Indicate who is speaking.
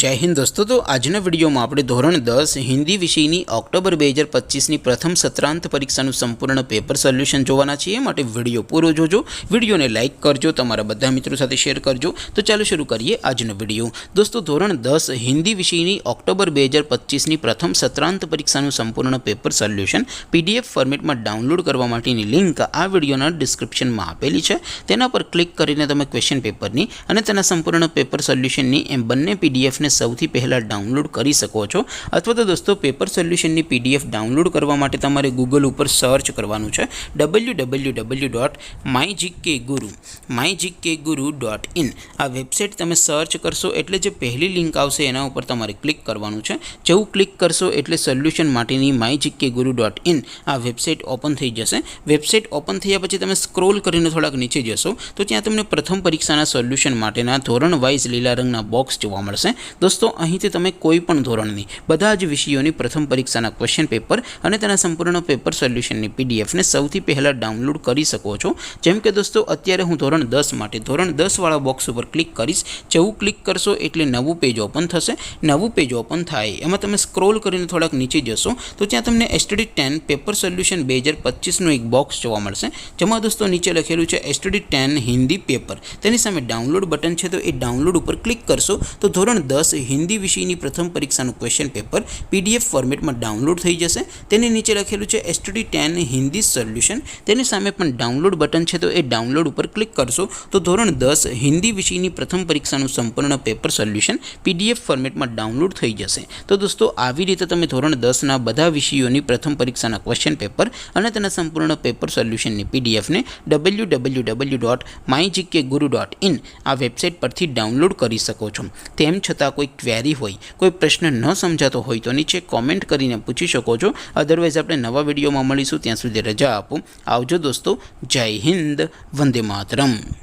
Speaker 1: जय हिंद दोस्तों। तो आजना विडियो में આપણે ધોરણ 10 હિન્દી વિષયની ઓક્ટોબર 2025 ની પ્રથમ સત્રાંત પરીક્ષાનું સંપૂર્ણ પેપર સોલ્યુશન જોવાના છીએ। માટે વિડિયો પૂરો જોજો, વિડિયોને લાઈક કરજો, તમારા બધા મિત્રો સાથે શેર કરજો। તો ચાલો શરૂ કરીએ આજનો વિડિયો। દોસ્તો ધોરણ 10 હિન્દી વિષયની ઓક્ટોબર 2025 ની પ્રથમ સત્રાંત પરીક્ષાનું સંપૂર્ણ પેપર સોલ્યુશન PDF ફોર્મેટમાં ડાઉનલોડ કરવા માટેની લિંક આ વિડિયોના ડિસ્ક્રિપ્શનમાં આપેલી છે। તેના પર ક્લિક કરીને તમે ક્વેશ્ચન પેપરની અને તેના સંપૂર્ણ પેપર સોલ્યુશનની એમ બંને PDF ने સૌથી પહેલા ડાઉનલોડ કરી શકો છો। અથવા તો દોસ્તો પેપર સોલ્યુશનની PDF ડાઉનલોડ કરવા માટે તમારે ગૂગલ ઉપર સર્ચ કરવાનું છે www.mygkguru.in। આ વેબસાઇટ તમે સર્ચ કરશો એટલે જે પહેલી લિંક આવશે એના ઉપર તમારે ક્લિક કરવાનું છે। જેવું ક્લિક કરશો એટલે સોલ્યુશન માટેની mygkguru.in આ વેબસાઇટ ઓપન થઈ જશે। વેબસાઇટ ઓપન થયા પછી તમે સ્ક્રોલ કરીને થોડાક નીચે જશો તો ત્યાં તમને પ્રથમ પરીક્ષાના સોલ્યુશન માટેના ધોરણ વાઇઝ લીલા રંગના બોક્સ જોવા મળશે। दोस्तों અહીંથી તમે કોઈ પણ ધોરણની બધા જ વિષયોની પ્રથમ પરીક્ષાના ક્વેશ્ચન પેપર અને તેના સંપૂર્ણ પેપર સોલ્યુશનની PDF ને સૌથી પહેલા ડાઉનલોડ કરી શકો છો। જેમ કે દોસ્તો અત્યારે હું ધોરણ 10 માટે ધોરણ 10 વાળા બોક્સ ઉપર ક્લિક કરીશ। જેવું ક્લિક કરશો એટલે નવું પેજ ઓપન થશે। નવું પેજ ઓપન થાય એમાં તમે સ્ક્રોલ કરીને થોડાક નીચે જશો તો ત્યાં તમને STD10 પેપર સોલ્યુશન 2025 નું એક બોક્સ જોવા મળશે। જેમાં દોસ્તો નીચે લખેલું છે STD10 હિન્દી પેપર। તેની સામે ડાઉનલોડ બટન છે તો એ ડાઉનલોડ ઉપર ક્લિક કરશો તો ધોરણ 10 हिंदी विषयनी प्रथम परीक्षाનું क्वेश्चन पेपर PDF फॉर्मेट में डाउनलॉड थई जशे। तेनी नीचे लखेलुं छे STD10 हिंदी सोल्यूशन। तेनी सामे पण डाउनलॉड बटन छे तो ए डाउनलॉड पर क्लिक करशो तो धोरण 10 हिंदी विषयनी प्रथम परीक्षाનું संपूर्ण पेपर सोल्यूशन PDF फॉर्मेट में डाउनलॉड थई जशे। तो दोस्तों આવી રીતે તમે ધોરણ 10 ના બધા વિષયોની પ્રથમ પરીક્ષાના ક્વેશ્ચન પેપર અને તેના સંપૂર્ણ પેપર સોલ્યુશનની PDF ને www.mygkguru.in આ વેબસાઇટ પરથી ડાઉનલોડ કરી શકો છો। તેમ છતાં कोई क्वेरी होय, कोई प्रश्न न समझातो होय तो नीचे कॉमेंट करीने पूछी शको छो। अदरवाइज आपणे नवा विडियो में मळीशुं, त्यां सुधी रजा आपो। आवजो दोस्तों। जय हिंद, वंदे मातरम।